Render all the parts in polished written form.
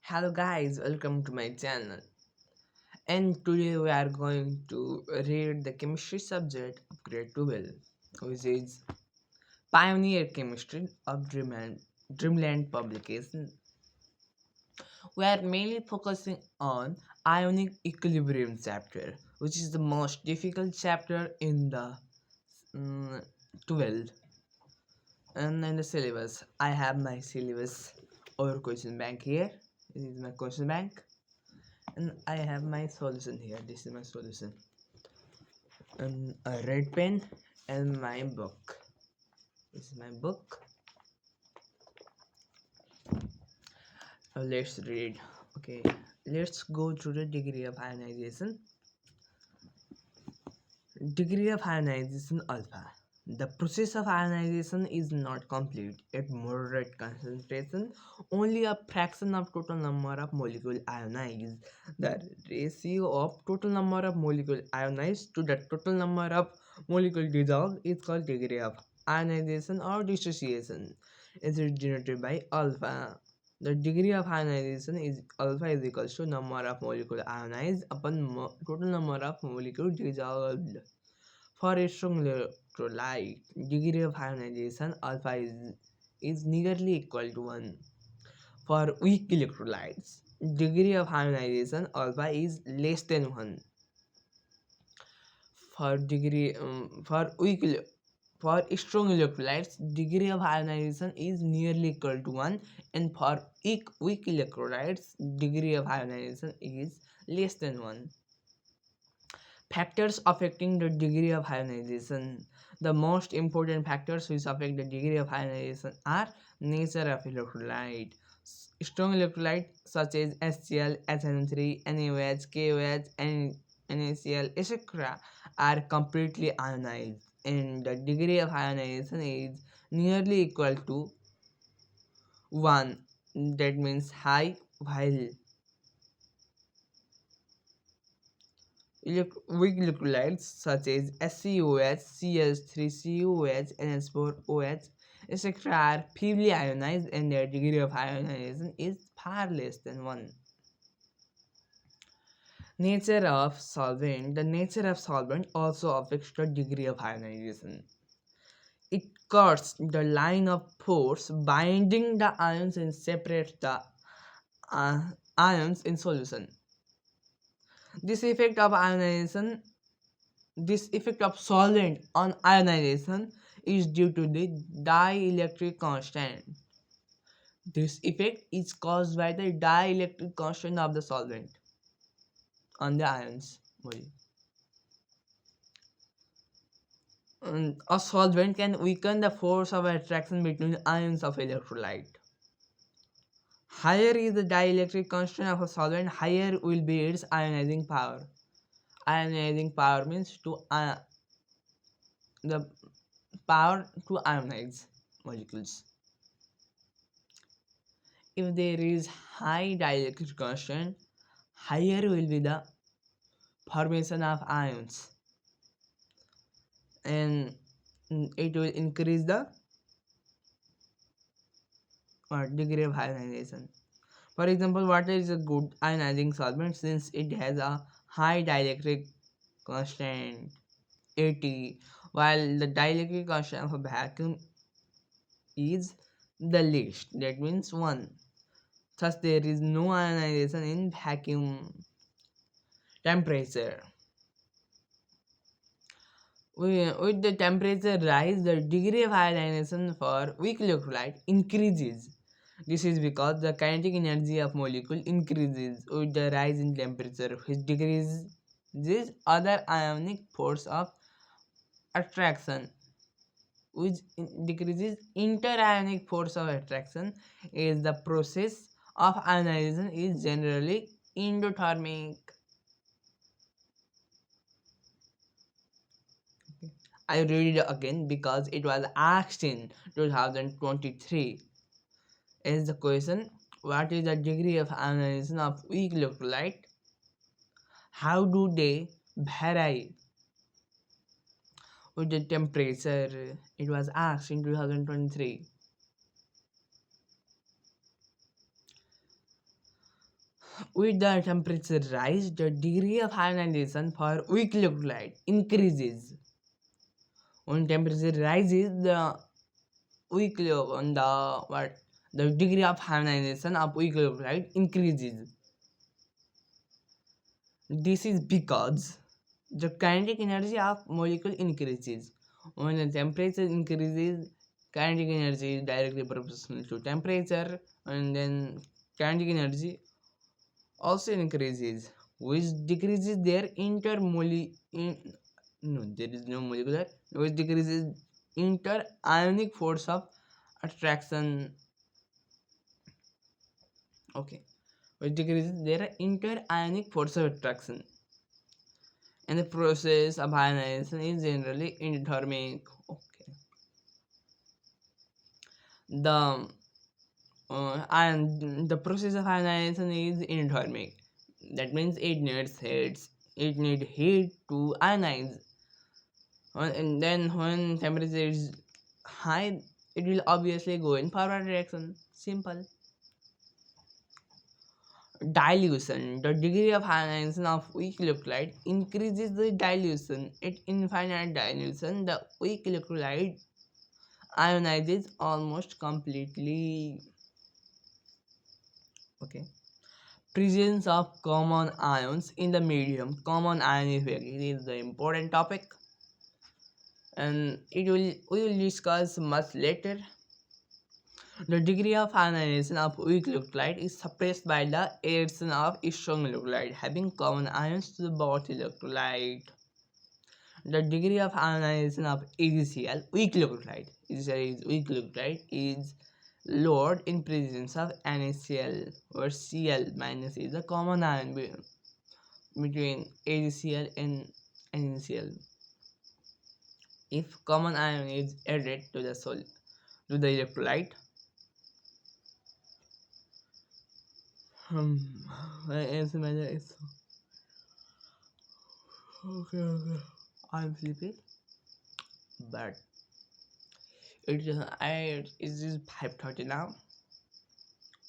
Hello guys, welcome to my channel. And today we are going to read the chemistry subject of grade 12, which is Pioneer Chemistry of Dreamland publication. We are mainly focusing on ionic equilibrium chapter, which is the most difficult chapter in the mm, 12. And in the syllabus, I have my syllabus or question bank here. This is my question bank and I have my solution here. This is my solution and a red pen and my book. This is my book. Now let's read. Okay, let's go to the degree of ionization. Degree of ionization alpha. The process of ionization is not complete at moderate concentration. Only a fraction of total number of molecules ionize. The ratio of total number of molecules ionized to the total number of molecules dissolved is called degree of ionization or dissociation. It is denoted by alpha. The degree of ionization is alpha is equals to number of molecules ionized upon total number of molecules dissolved. For a strong electrolyte, degree of ionization alpha is nearly equal to 1. For weak electrolytes, degree of ionization alpha is less than 1. For degree for strong electrolytes, degree of ionization is nearly equal to 1, and for weak electrolytes, degree of ionization is less than 1. Factors affecting the degree of ionization. The most important factors which affect the degree of ionization are nature of electrolyte. Strong electrolyte such as HCl, SN3, NaOH, KOH, and NaCl, etc. are completely ionized, and the degree of ionization is nearly equal to 1. That means high, while weak electrolytes such as SCOH, CH3, COH, NH4OH, etc. are feebly ionized and their degree of ionization is far less than 1. Nature of solvent. The nature of solvent also affects the degree of ionization. It cuts the line of force binding the ions and separates the ions in solution. This effect of ionization This effect of solvent on ionization is due to the dielectric constant. This effect is caused by the dielectric constant of the solvent on the ions. A solvent can weaken the force of attraction between ions of electrolyte. Higher is the dielectric constant of a solvent, higher will be its ionizing power. Ionizing power means the power to ionize molecules. If there is high dielectric constant, higher will be the formation of ions, and it will increase the degree of ionization. For example, water is a good ionizing solvent since it has a high dielectric constant 80, while the dielectric constant of a vacuum is the least, that means 1. Thus there is no ionization in vacuum. Temperature. With the temperature rise, the degree of ionization for weak electrolyte increases. This is because the kinetic energy of molecule increases with the rise in temperature, which decreases this other ionic force of attraction, which decreases interionic force of attraction. Is the process of ionization is generally endothermic. I read it again because it was asked in 2023. Is the question, what is the degree of ionization of weak electrolyte? How do they vary with the temperature? It was asked in 2023. With the temperature rise, the degree of ionization for weak electrolyte increases. When temperature rises, on the what the degree of ionization of weak electrolyte increases. This is because the kinetic energy of molecule increases. When the temperature increases, kinetic energy is directly proportional to temperature, and then kinetic energy also increases, which decreases their no, there is no molecular, which decreases inter-ionic force of attraction. Okay, which decreases their inter-ionic force of attraction. And the process of ionization is generally endothermic. Okay, the and the process of ionization is endothermic. That means it needs heat to ionize. And then when temperature is high, it will obviously go in forward direction. Simple. Dilution. The degree of ionization of weak electrolyte increases the dilution. At infinite dilution, the weak electrolyte ionizes almost completely. Okay. Presence of common ions in the medium. Common ion effect. It is the important topic, and we will discuss much later. The degree of ionization of weak electrolyte is suppressed by the addition of strong electrolyte having common ions to the both electrolyte. The degree of ionization of AgCl, weak electrolyte, is lowered in presence of NaCl, where Cl minus is the common ion between AgCl and NaCl. If common ion is added to the electrolyte, Hmm. My answer manager is okay. I'm sleepy, but it is 5:30 now,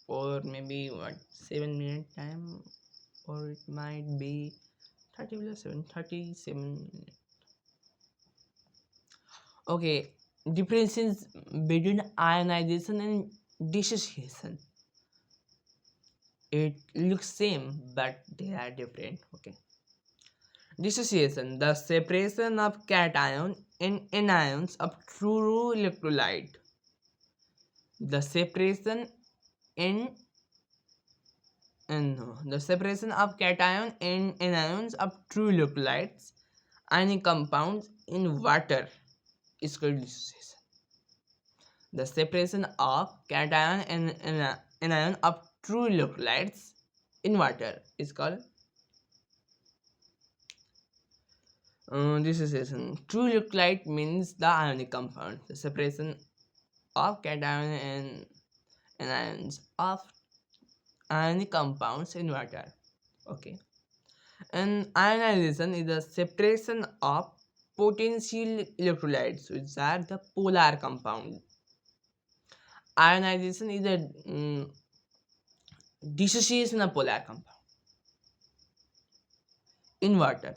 or maybe what 7 minute time, or it might be 30 plus 7, 37 minutes. Okay, differences between ionization and dissociation. It looks same, but they are different. Okay. Dissociation, the separation of cation and anions of true electrolyte. The separation in the separation of cation and anions of true electrolytes, ionic compounds in water is called dissociation. The separation of cation and anion of true electrolytes in water is called dissociation. True electrolyte means the ionic compound. The separation of cation and anions of ionic compounds in water. Okay. And ionization is the separation of potential electrolytes, which are the polar compound. Ionization is the dissociation of polar compound in water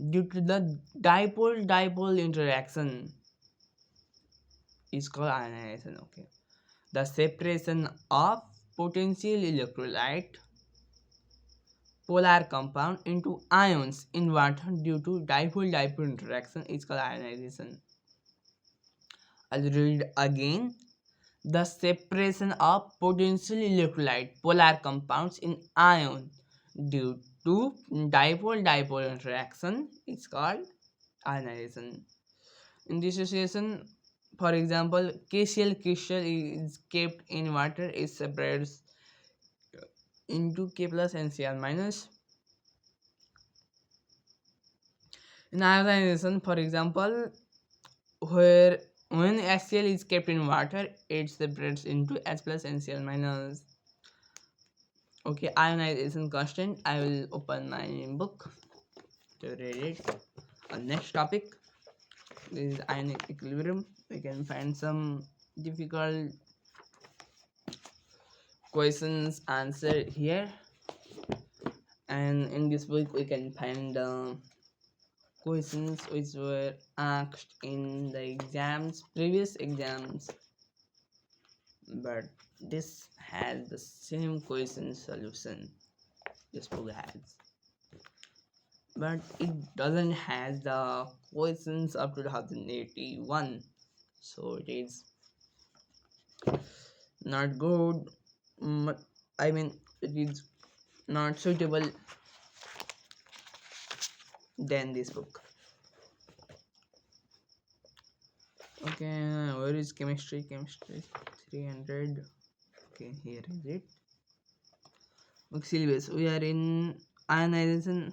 due to the dipole-dipole interaction is called ionization. Okay. The separation of potential electrolyte polar compound into ions in water due to dipole-dipole interaction is called ionization. I'll read again. The separation of potential electrolyte polar compounds in ion due to dipole-dipole interaction is called ionization. In dissociation, for example, KCl crystal is kept in water, it separates into K plus and Cl minus. In ionization, for example, where when HCl is kept in water, it separates into H plus and Cl minus. Okay, ionization constant. I will open my book to read it. Next topic is ionic equilibrium. We can find some difficult questions answered here, and in this book we can find the questions which were asked in the exams, previous exams, but this has the same question solution this book has, but it doesn't have the questions up to 2081, so it is not good. I mean, it is not suitable than this book. Okay, where is chemistry? Chemistry 300. Okay, here is it. Book syllabus. We are in ionization.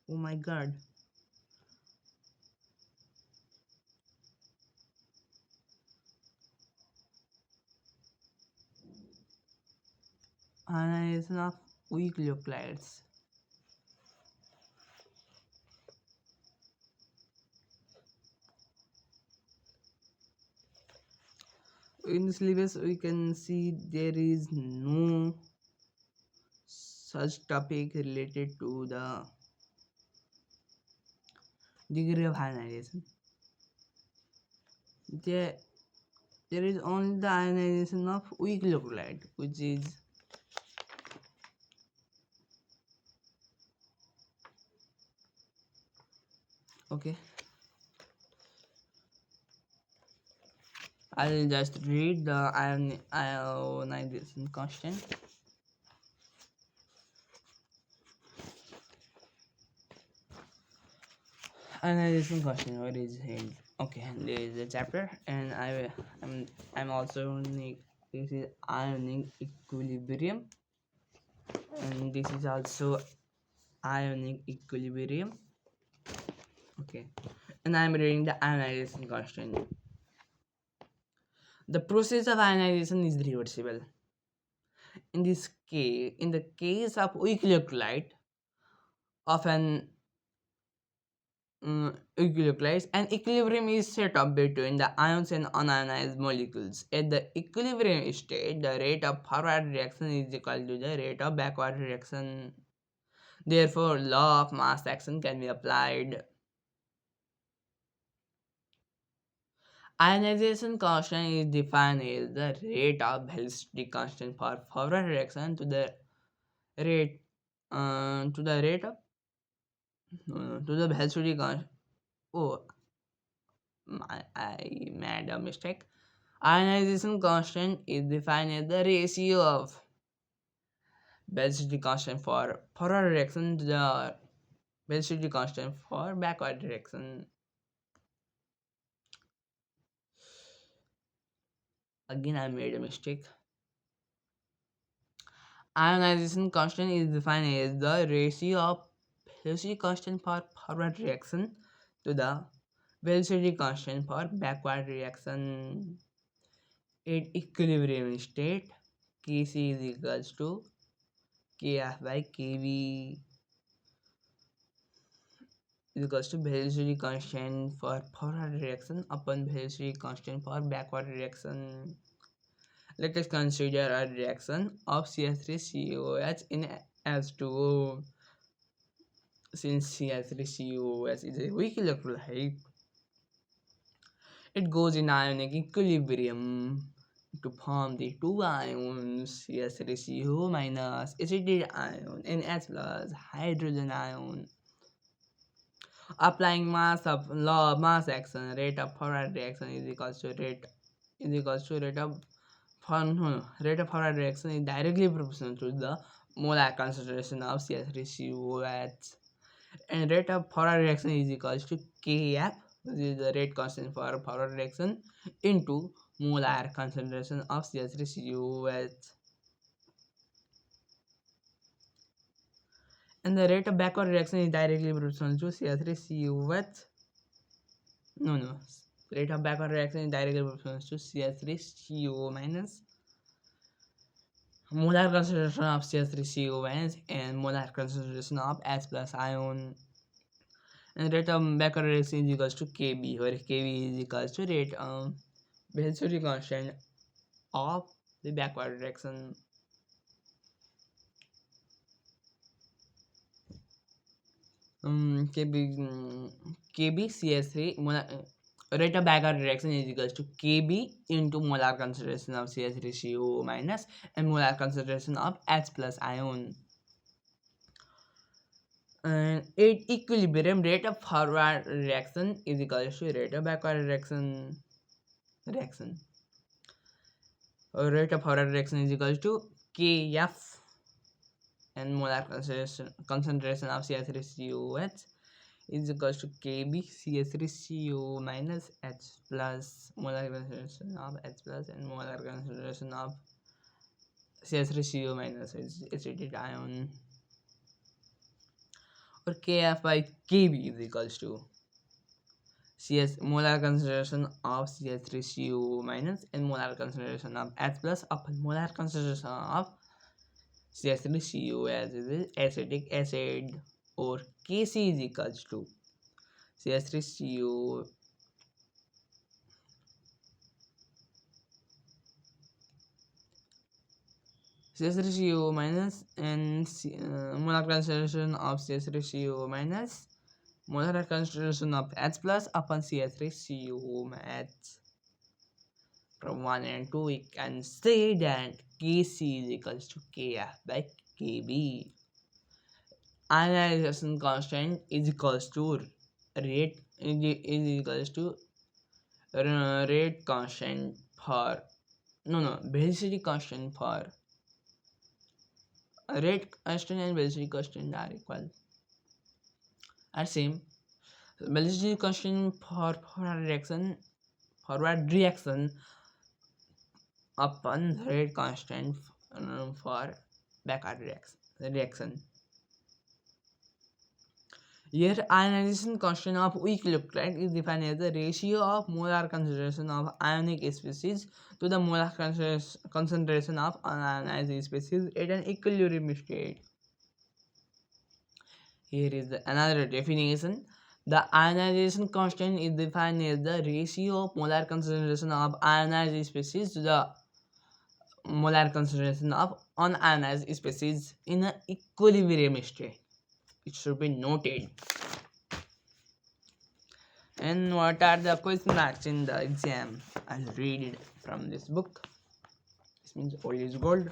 Oh my god. Ionization of weak nuclides. In the syllabus, we can see there is no such topic related to the degree of ionization. There, there is only the ionization of weak nuclide, which is okay. I'll just read the ionization constant. Ionization constant, what is it? Okay, there is a chapter, and I'm also this is ionic equilibrium, and this is also ionic equilibrium. Okay, and I'm reading the ionization constant. The process of ionization is reversible. In this case, in the case of weak nuclide of an equilibrium, an equilibrium is set up between the ions and unionized molecules. At the equilibrium state, the rate of forward reaction is equal to the rate of backward reaction. Therefore, law of mass action can be applied. Ionization constant is defined as the rate of velocity constant for forward reaction to the rate of to the velocity constant. Oh, I made a mistake. Ionization constant is defined as the ratio of velocity constant for forward direction to the velocity constant for backward direction. Again, I made a mistake. Ionization constant is defined as the ratio of velocity constant for forward reaction to the velocity constant for backward reaction. At equilibrium state, Kc is equals to Kf by Kv is equals to velocity constant for forward reaction upon velocity constant for backward reaction. Let us consider a reaction of CH3COH in H2O. Since CH3COH is a weak electrolyte, it goes in ionic equilibrium to form the two ions CH3CO minus acetate ion and H plus hydrogen ion. Applying law of mass action, rate of forward reaction is equals to rate of rate of forward reaction is directly proportional to the molar concentration of CH3COH, and rate of forward reaction is equals to Kf, which is the rate constant for forward reaction, into molar concentration of CH3COH. And the rate of backward reaction is directly proportional to CH3COH. No. Rate of backward reaction is directly proportional to CH3CO minus molar concentration of CH3CO minus and molar concentration of H plus ion. And rate of backward reaction is equals to Kb, where Kb is equals to rate velocity constant of the backward direction. KB CS3 rate of backward reaction is equals to KB into molar concentration of CS3CO minus and molar concentration of H plus ion. And at equilibrium, rate of forward reaction is equals to rate of backward reaction. Rate of forward reaction is equals to Kf and molar concentration of CH3COH is equals to Kb CH3CO minus H plus molar concentration of H plus and molar concentration of CH3CO minus is acetate ion, or Kf by Kb is equals to CS molar concentration of CH3CO minus and molar concentration of H plus upon molar concentration of CH3CO as is acetic acid, or Kc is equals to CH3CO CH3CO minus and molar concentration of CH3CO minus molar concentration of H plus upon CH3CO match. From 1 and 2 we can say that Kc is equals to Kf by Kb. Ionization constant is equals to rate is equals to rate constant for velocity constant for rate constant and velocity constant are equal, are same. Velocity constant for forward reaction upon rate constant for backward reaction. Here, ionization constant of weak electrolyte is defined as the ratio of molar concentration of ionic species to the molar concentration of unionized species at an equilibrium state. Here is another definition. The ionization constant is defined as the ratio of molar concentration of ionized species to the molar concentration of unionized species in an equilibrium state. It should be noted. And what are the question marks in the exam? I'll read it from this book. This means all is gold.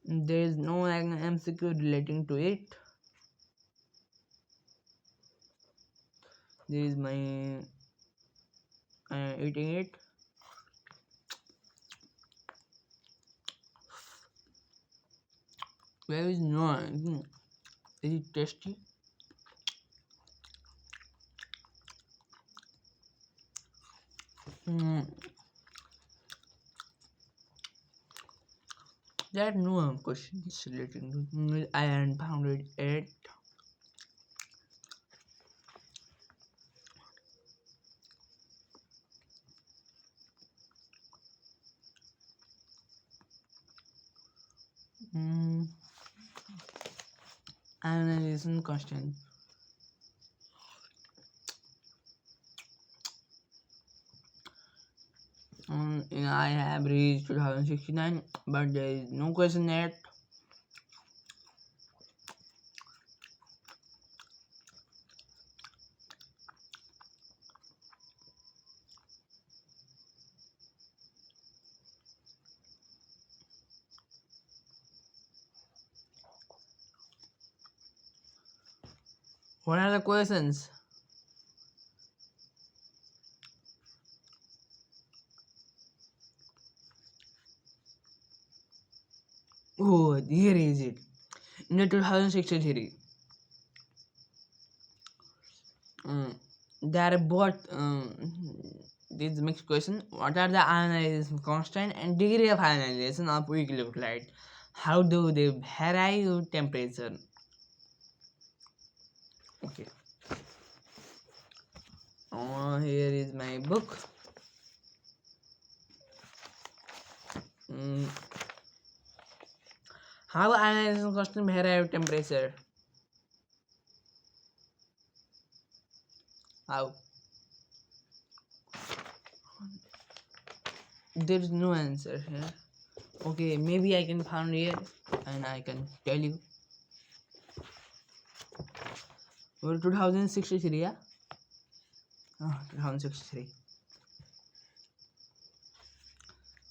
There is no MCQ relating to it. There is my eating it. Where is no? Is it tasty? There are no questions relating to. I haven't found it yet. Ionization constant. I have reached 2069, but there is no question yet. What are the questions? Oh, here is it. In the 2063, there are both this mixed question. What are the ionization constant and degree of ionization of weak electrolyte? How do they vary with temperature? Okay. Here is my book. How ionization constant vary with temperature? How? There is no answer here. Okay, maybe I can find here and I can tell you. Or 2063, yeah? 2063.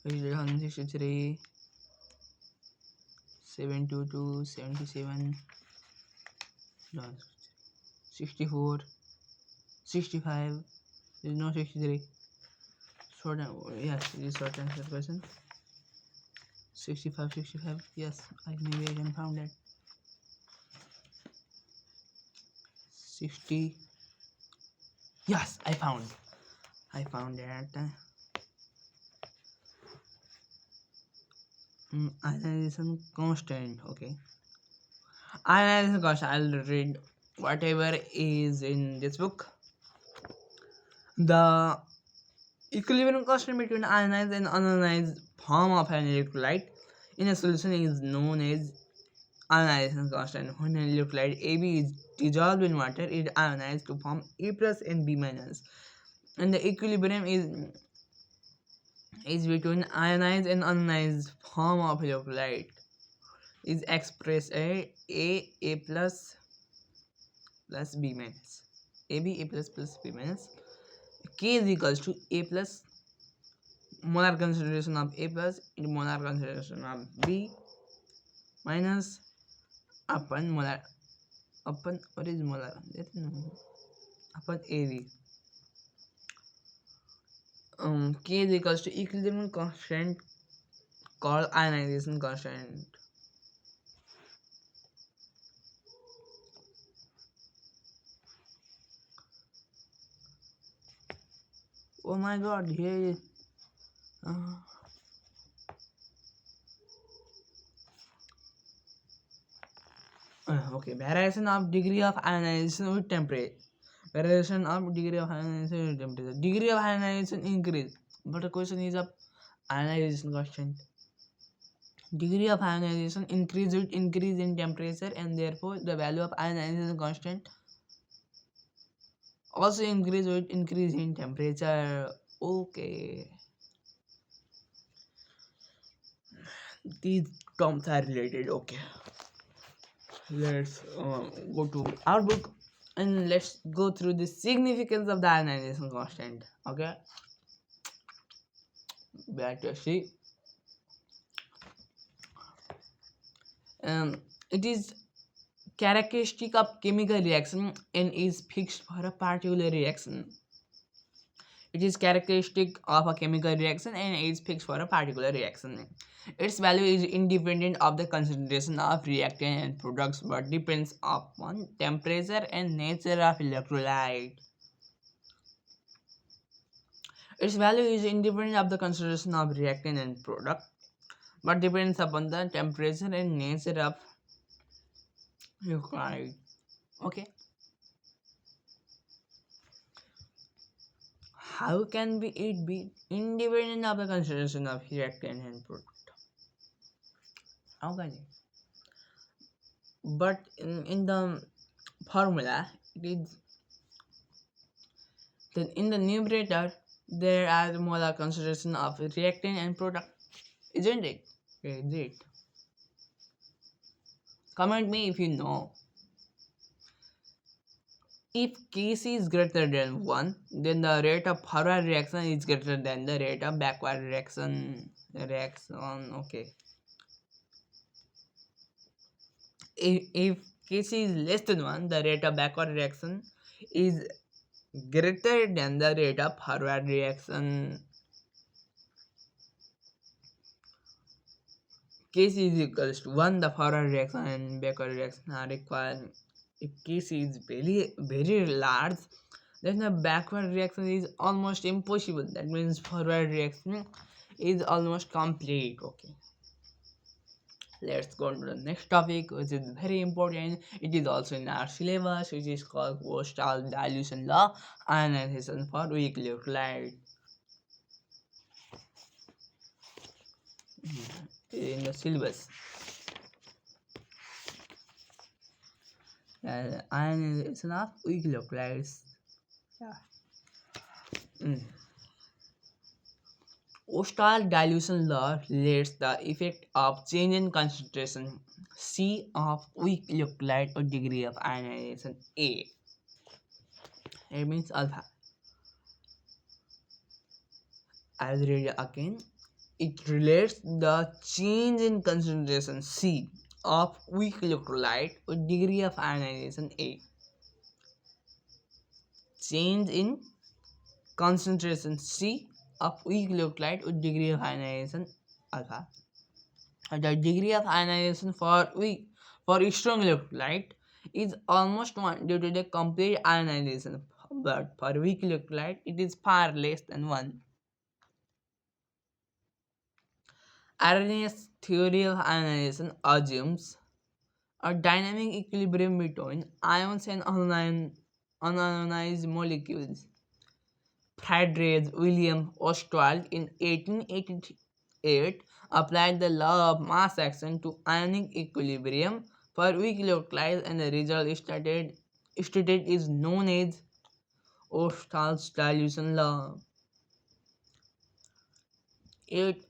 2063, 722, 77, no, 64, 65. There is no 63. Short, yes, it is short answer question. 65, 65. Yes, maybe I can found that. 60. Yes, I found that. Ionization constant. Okay, ionization constant. I'll read whatever is in this book. The equilibrium constant between ionized and unionized form of an electrolyte in a solution is known as ionization constant. When an electrolyte AB is dissolved in water, it ionizes to form A plus and B minus, and the equilibrium is between ionized and unionized form of electrolyte is expressed as A plus plus B minus. AB A plus B minus. K is equals to A plus molar concentration of A plus into molar concentration of B minus upon molar upon what is molar? Upon AB. K is equals to equilibrium constant called ionization constant. Oh my god, here is okay, variation of degree of ionization with temperature. Variation of degree of ionization with temperature. Degree of ionization increase, but the question is of ionization constant. Degree of ionization increase with increase in temperature, and therefore the value of ionization constant also increase with increase in temperature. Okay, these terms are related. Okay, let's go to our book and let's go through the significance of the ionization constant. Okay, back to see. It is characteristic of chemical reaction and is fixed for a particular reaction. It is characteristic of a chemical reaction and is fixed for a particular reaction. Its value is independent of the concentration of reactant and products but depends upon temperature and nature of electrolyte. Its value is independent of the concentration of reactant and product but depends upon the temperature and nature of electrolyte. Okay. How can it be independent of the concentration of reactant and product? How can it? But in the formula, it is then in the numerator there are molar concentration of reactant and product, isn't it? Is it? Comment me if you know. If Kc is greater than 1, then the rate of forward reaction is greater than the rate of backward reaction. Okay. If Kc is less than 1, the rate of backward reaction is greater than the rate of forward reaction. Kc is equals to 1, the forward reaction and backward reaction are required. If Kc is very large, then the backward reaction is almost impossible. That means forward reaction is almost complete. Okay. Let's go to the next topic, which is very important. It is also in our syllabus, which is called Ostwald dilution law, ionization for weak electrolyte. In the syllabus, ionization of weak electrolytes. Yeah. Ostwald dilution law relates the effect of change in concentration C of weak electrolyte or degree of ionization A. It means alpha. I will read it again. It relates the change in concentration C of weak electrolyte or degree of ionization A. Change in concentration C of weak electrolyte or degree of ionization alpha. The degree of ionization for strong electrolyte is almost 1 due to the complete ionization, but for weak electrolyte it is far less than 1. Arrhenius' theory of ionization assumes a dynamic equilibrium between ions and unionized molecules. Friedrich William Ostwald in 1888 applied the law of mass action to ionic equilibrium for weak electrolytes, and the result stated is known as Ostwald's dilution law. It,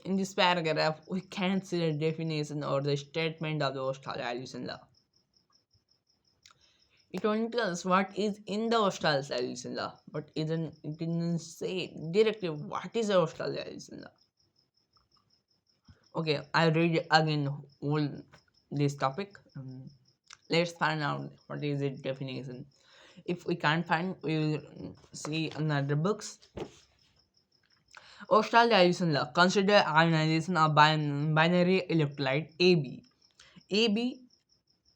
in this paragraph, we can see the definition or the statement of the Ostwald dilution law. It only tells what is in the Ostwald dilution law, but it didn't say directly what is the Ostwald dilution law. Okay, I'll read again all this topic. Let's find out what is the definition. If we can't find, we will see another books. Ostwald dilution law. Consider ionization of binary electrolyte AB. AB,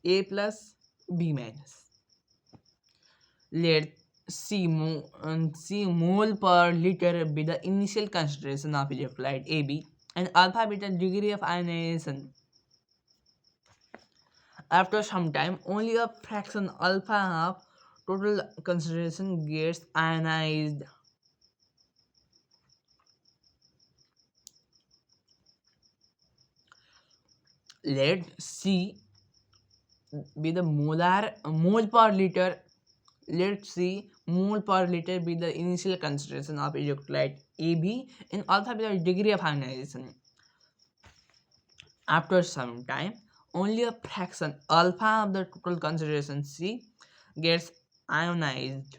A plus, B minus. Let C mole per liter be the initial concentration of electrolyte AB and alpha be the degree of ionization. After some time, only a fraction alpha of total concentration gets ionized. Let C be the mole per liter. Let C mole per liter be the initial concentration of electrolyte AB and alpha be the degree of ionization. After some time, only a fraction alpha of the total concentration C gets ionized.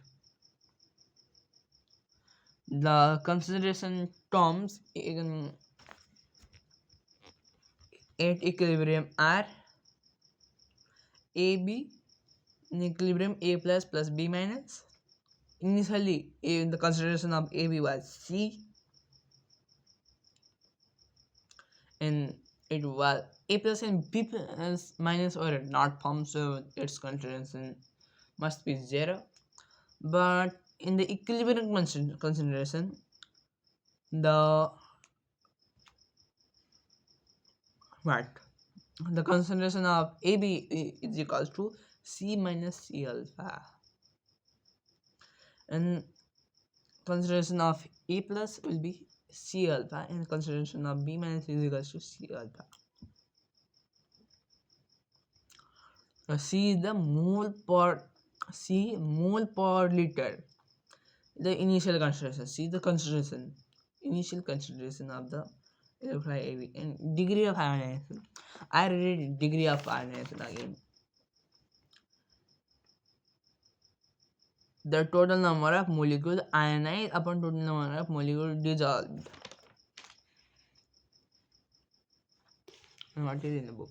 The concentration terms at equilibrium are AB in equilibrium A plus B minus. Initially, the concentration of AB was C and it was A plus and B plus minus were not formed, so its concentration must be 0. But in the equilibrium concentration, the the concentration of AB is equals to C minus C alpha, and concentration of A plus will be C alpha, and concentration of B minus is equals to C alpha. C is the mole per liter. The initial concentration. C is the initial concentration of the electrolyte AB, and degree of ionization. I read degree of ionization again. The total number of molecules ionized upon total number of molecules dissolved. What is in the book?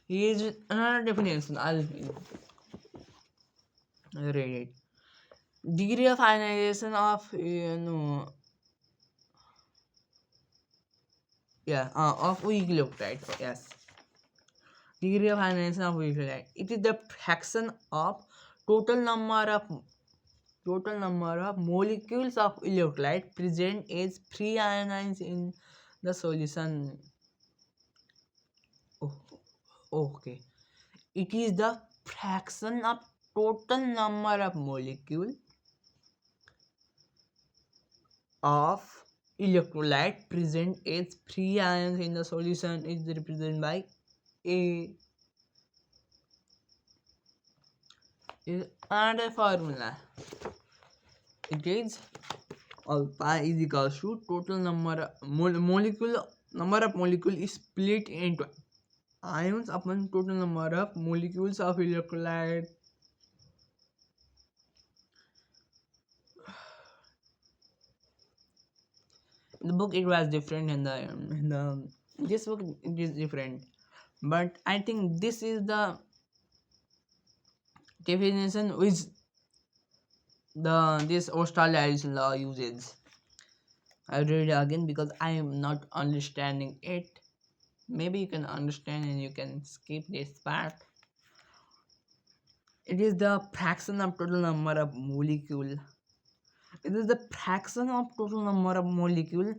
Here is another definition. I'll read it. Degree of ionization of of weak electrolyte. Yes. Degree of ionization of weak electrolyte. It is the fraction of total number of molecules of electrolyte present as free ions in the solution. Okay. It is the fraction of total number of molecules of electrolyte present as free ions in the solution is represented by A. Is another formula. It is alpha is equals to total molecule number of molecule is split into ions upon total number of molecules of electrolyte. In the book it was different, and the this book it is different, but I think this is the definition which the this Ostwald law uses. I'll read it again because I am not understanding it. Maybe you can understand and you can skip this part. It is the fraction of total number of molecule. It is the fraction of total number of molecule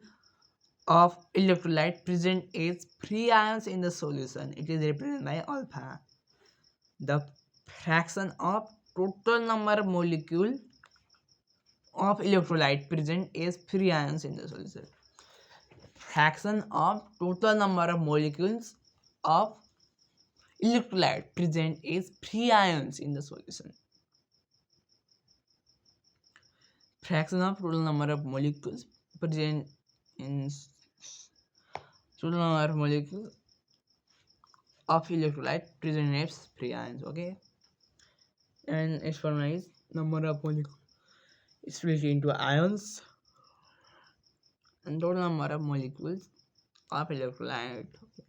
of electrolyte present as free ions in the solution. It is represented by alpha. The fraction of total number of molecule of electrolyte present as free ions in the solution. Fraction of total number of molecules of electrolyte present as free ions in the solution. Fraction of total number of molecules present in total number of molecules of electrolyte present as free ions. Okay, and as for is number of molecules is split into ions and total number of molecules of electrolyte. Okay.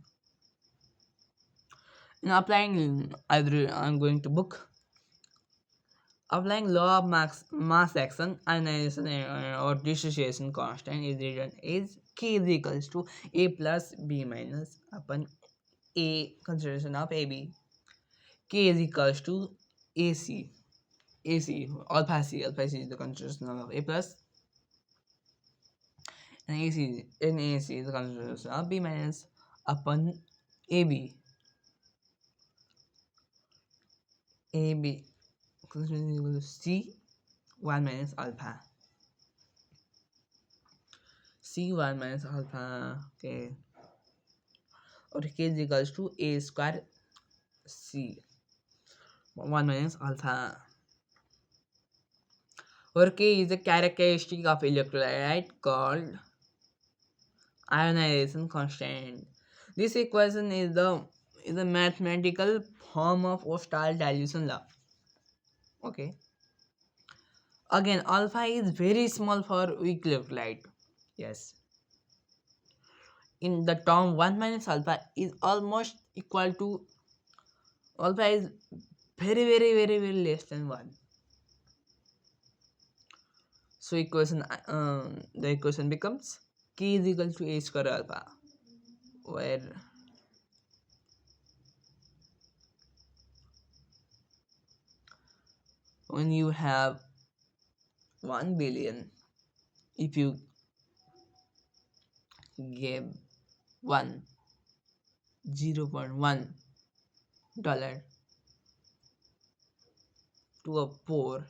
In applying, either I'm going to book. Applying law of mass action, ionization or dissociation constant is written as K is equals to A plus B minus upon A consideration of AB. K is equals to AC. AC, alpha C is the consideration of A plus, and AC is the consideration of B minus upon AB. AB consideration is equal to C 1 minus alpha. C1 minus alpha. Okay. Or K is equals to A square C 1 minus alpha. Or K is a characteristic of electrolyte called ionization constant. This equation is the mathematical form of Ostwald dilution law. Okay. Again, alpha is very small for weak electrolyte. Yes. In the term 1 minus alpha is almost equal to alpha is very less than 1. So the equation becomes K is equal to A square alpha, where when you have 1 billion, if you give 0.1 dollar to a poor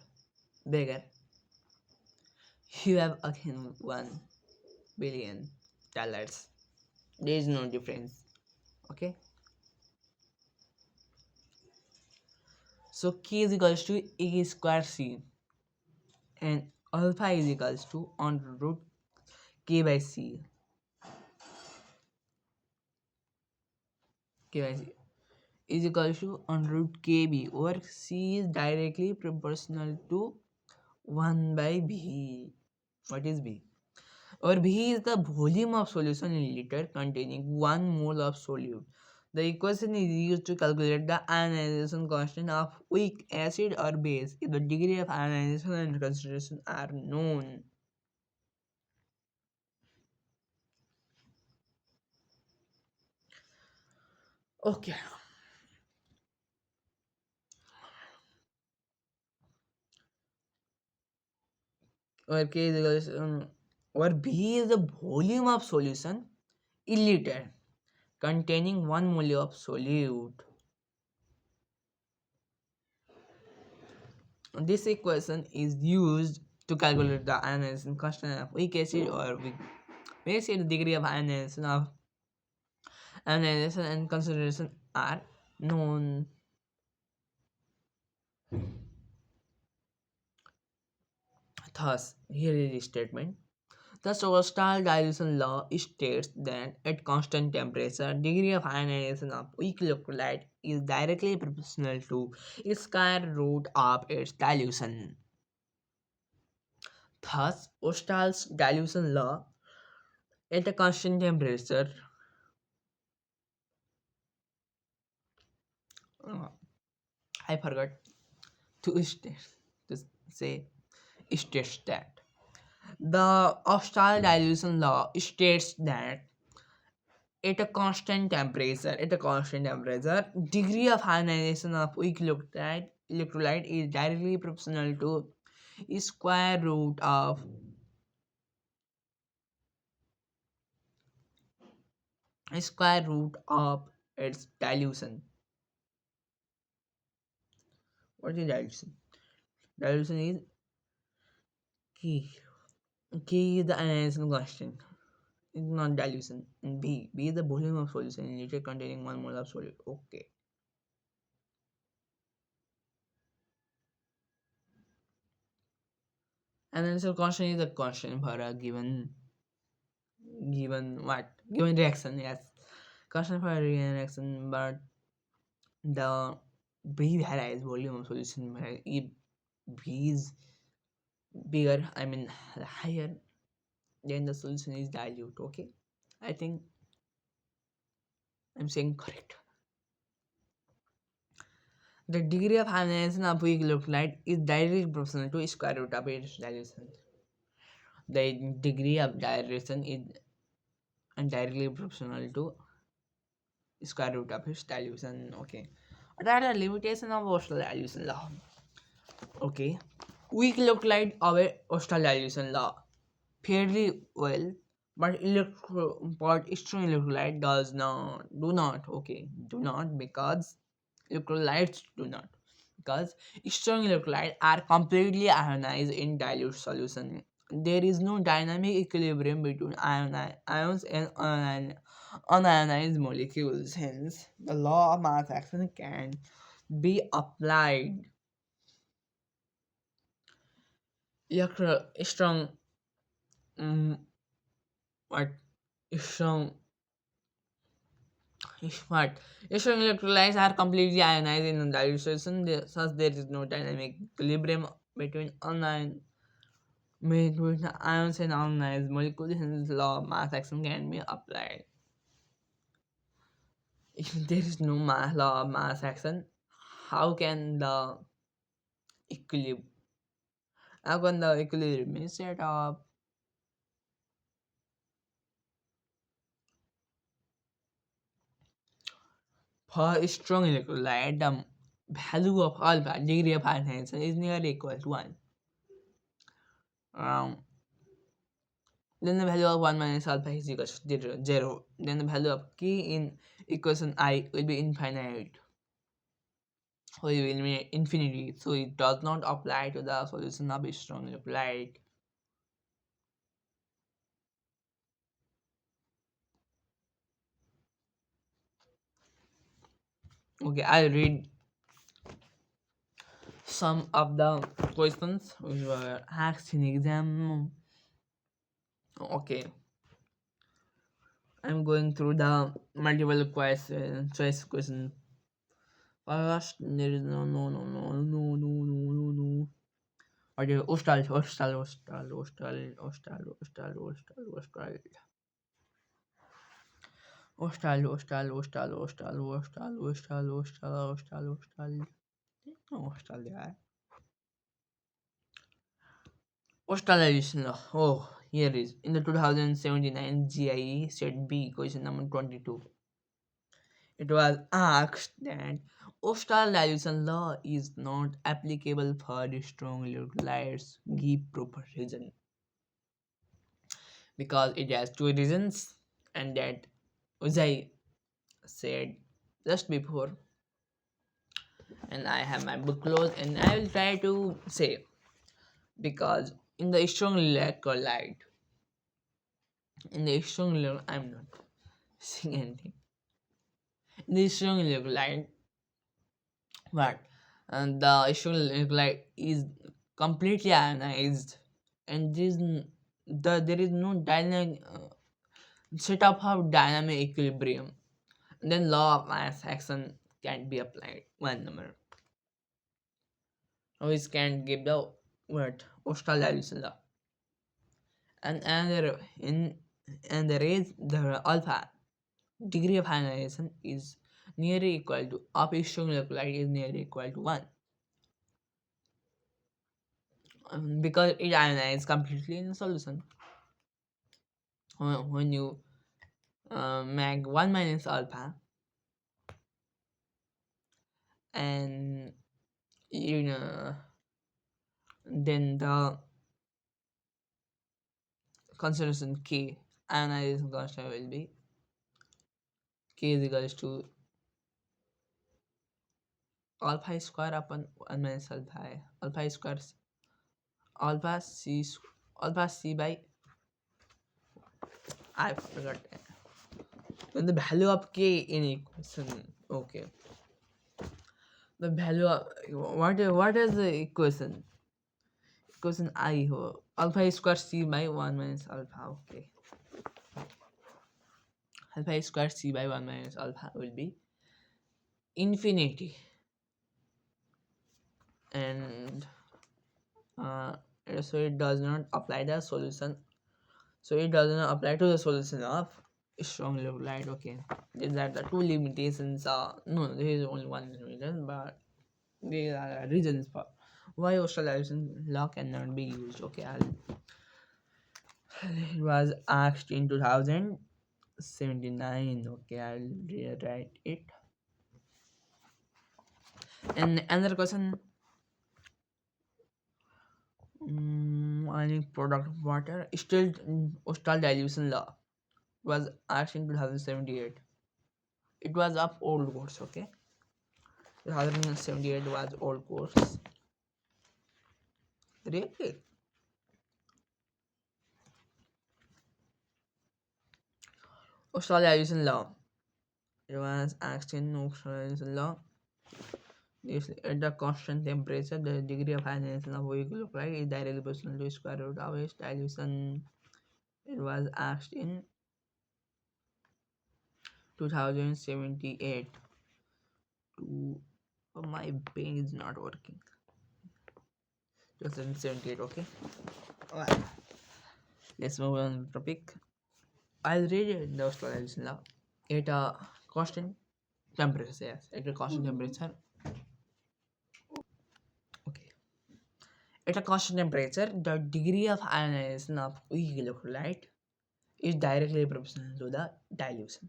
beggar, you have again $1 billion. There is no difference. Okay. So K is equals to A square C, and alpha is equals to under root K by C. K by C is equals to under root KB, where C is directly proportional to 1 by B. What is B? Or B is the volume of solution in liter containing 1 mole of solute. The equation is used to calculate the ionization constant of weak acid or base if the degree of ionization and concentration are known. Okay. Where K is equals, where B is the volume of solution in liter containing 1 mole of solute. This equation is used to calculate the ionization constant of weak acid or weak base if the degree of ionization and concentration are known. Thus, here is the statement. The Ostwald dilution law states that at constant temperature, degree of ionization of weak electrolyte is directly proportional to square root of its dilution. Thus, Ostwald's dilution law at a constant temperature, uh, I forgot to state to say states that the Ostwald dilution law states that at a constant temperature, degree of ionization of weak electrolyte is directly proportional to square root of square root of its dilution. What is dilution? Dilution is key. Key is the ionization constant. It's not dilution. And B is the volume of solution in liter containing 1 mole of solid. Okay. Ionization constant is the constant for a given reaction. Yes, constant for a reaction, but the B varies volume of solution varies. If B is bigger, I mean higher, then the solution is dilute. Okay, I think I'm saying correct. The degree of ionization of weak electrolyte is directly proportional to square root of its dilution. The degree of dilution is directly proportional to square root of its dilution. Okay, what are the limitations of Ostwald dilution law? Okay, weak electrolyte of Ostwald dilution law fairly well, but strong electrolyte do not because electrolytes do not because strong electrolytes are completely ionized in dilute solution. There is no dynamic equilibrium between ions and unionized molecules. Hence, the law of mass action can be applied. Strong, mm, what strong Smart. Strong electrolytes are completely ionized in dilute thus there is no dynamic equilibrium between ions and ionized molecules. Hence, law of mass action can be applied. If there is no law of mass action, how can the equilibrium? How can the equilibrium be set up? For strong electrolyte, the value of alpha degree of ionization is nearly equal to 1. Um, then the value of 1 minus alpha is equal to 0. Then the value of k in equation I will be infinite. So it will be infinity. So it does not apply to the solution of a strong electrolyte. Okay, I'll read some of the questions which were asked in exam. Okay, I'm going through the multiple choice question. First, there is no. Okay, Australia. Australia. Oh, here is in the 2079 GIE set B question number 22. It was asked that Australian law is not applicable for strong electrolytes. Give proper reason because it has two reasons, and that as I said just before, and I have my book closed, and I will try to say because in the strong electrolyte, I'm not saying anything. In the strong electrolyte, but and the strong electrolyte is completely ionized and there is no dynamic setup of dynamic equilibrium. Then law of mass action can be applied. One number, which can give the what Ostwald dilution law, and another in and the raise the alpha degree of ionization is nearly equal to of light is nearly equal to 1, because it ionizes completely in solution. When you make 1 minus alpha, and you know, then the concentration K ionization constant will be K is equals to alpha square upon 1 minus alpha square alpha alpha c by I forgot when the value of K in equation. Okay, the value of what is the equation I alpha square c by 1 minus alpha. Okay, alpha square c by 1 minus alpha will be infinity, and uh, so it does not apply the solution, so it does not apply to the solution of strong light. Okay, these are the two limitations. No, there is only one limitation, but there are reasons for why Australian law cannot be used. Okay, it was asked in 2079. Okay, I'll rewrite it. And another question, ionic product of water, still Ostwald dilution law was asked in 2078. It was of old course. Okay, 2078 was old course. Really? Ostwald dilution law. It was asked in Ostwald dilution law. If at the constant temperature, the degree of ionization of vehicle light is directly proportional to square root of its dilution. It was asked in 2078. To my pen is not working. 2078. Okay. Alright. Let's move on to the topic. I'll read it, the Australian law. At a constant temperature, yes, at a constant temperature. Okay. At a constant temperature, the degree of ionization of weak electrolyte is directly proportional to the dilution.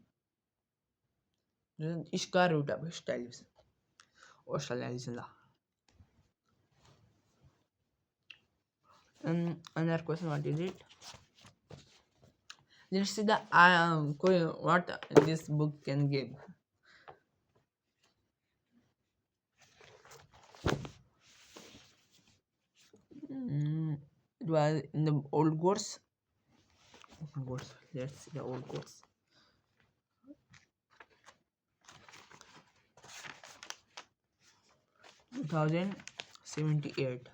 Square root of its dilution. Australian law. And another question, what is it? Let's see the what this book can give. It was in the old course. Let's see the old course. 2078.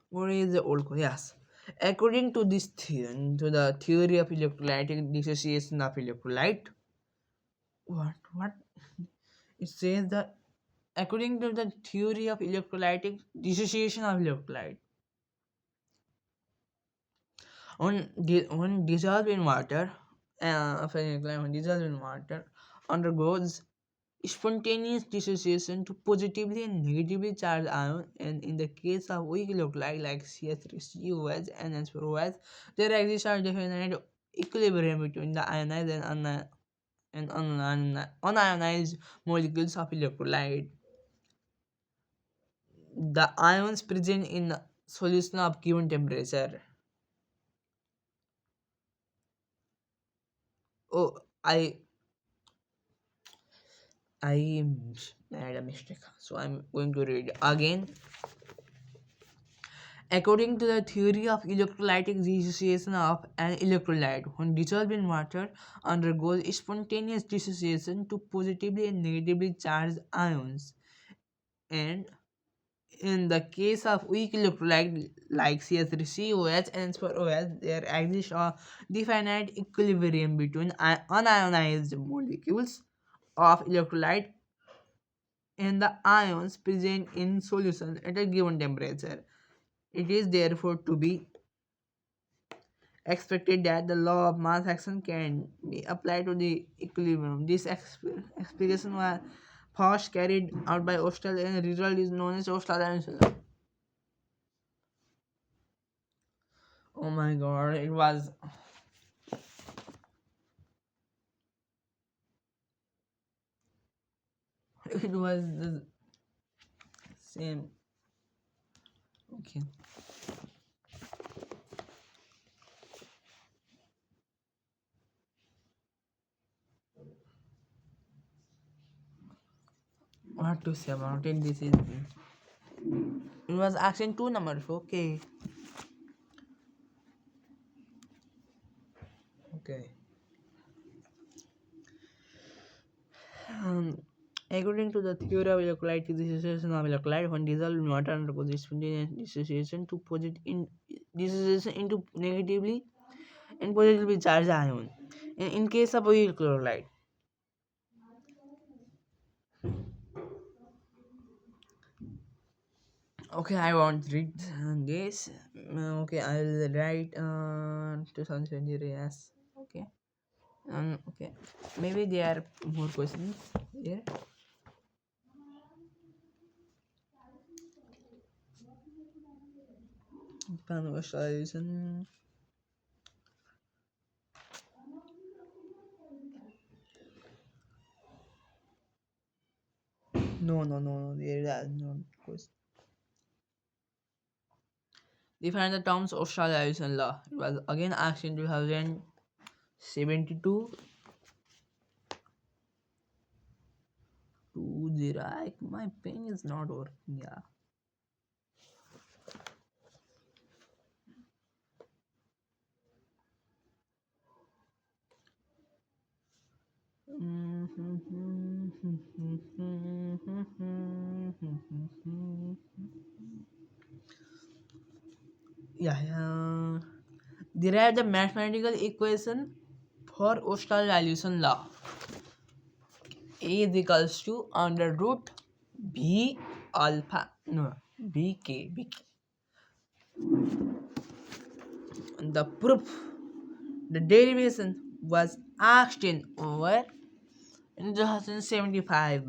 What is the old course? Yes. According to this theory, to the theory of electrolytic dissociation of electrolyte, what it says that according to the theory of electrolytic dissociation of electrolyte, when dissolved in water, when dissolved in water undergoes spontaneous dissociation to positively and negatively charged ion, and in the case of weak electrolyte like CH3COH and H4OH, there exists a definite equilibrium between the ionized and unionized molecules of electrolyte. The ions present in solution of given temperature. Oh, I made a mistake, so I'm going to read again. According to the theory of electrolytic dissociation of an electrolyte, when dissolved in water, undergoes spontaneous dissociation to positively and negatively charged ions. And in the case of weak electrolyte like CH3COH and SOH, there exists a definite equilibrium between unionized molecules of electrolyte and the ions present in solution at a given temperature. It is therefore to be expected that the law of mass action can be applied to the equilibrium. This explanation was first carried out by Ostwald and the result is known as Ostwald. Oh my god, it was the same. Okay. What to say about it? This is it was action two numbers. Okay. Okay. Um, According to the theory of electrolyte dissociation of electrolyte, when dissolved in water undergoes spontaneous dissociation to dissociation into negatively and positively charged ion. In case of oil chloride, okay, I won't read this. Okay, I'll write 2023. Yes. Okay. Okay. Maybe there are more questions here. Conversation. No, no, no, no. There are no question. Define the terms Australian law. It was again asked in 2072. 20. My pen is not working. Yeah. Yeah, yeah. Derive the mathematical equation for Ostwald dilution law. A is equals to under root B alpha no BK. The proof, the derivation was asked in over in 2075.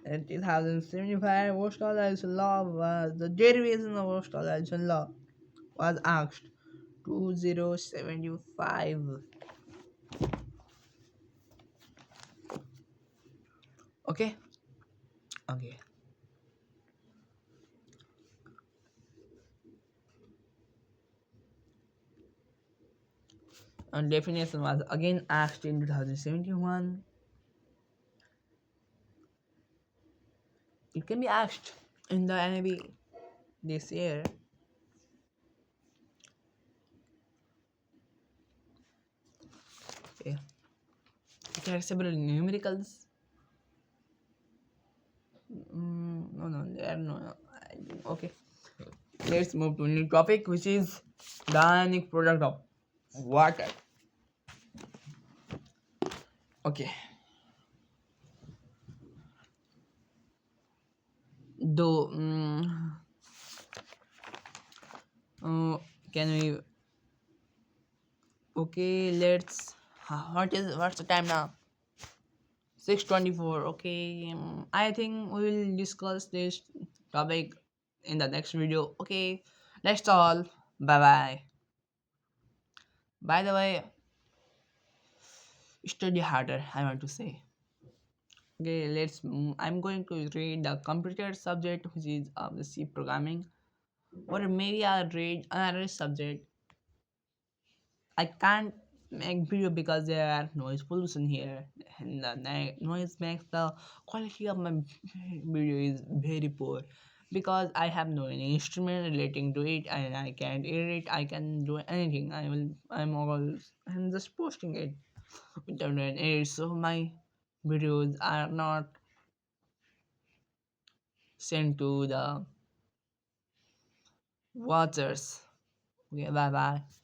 In 2075, Ostwald law was the derivation of Ostwald law was asked 2075. Okay, okay. And definition was again asked in 2071. It can be asked in the NAB this year. Okay. There are several numericals. No, no, there are no. Okay. Let's move to a new topic, which is the ionic product of water. Okay. Though, can we? Okay, let's. What's the time now? 6:24. Okay. I think we will discuss this topic in the next video. Okay. That's all. Bye bye. By the way, study harder. I want to say. Okay, I'm going to read the computer subject, which is of the C programming, or maybe I'll read another subject. I can't make video because there are noise pollution here, and the noise makes the quality of my video is very poor. because I have no any instrument relating to it and I can't edit. I can do anything. I'm just posting it without an edit. So my videos are not sent to the watchers. Okay, bye bye.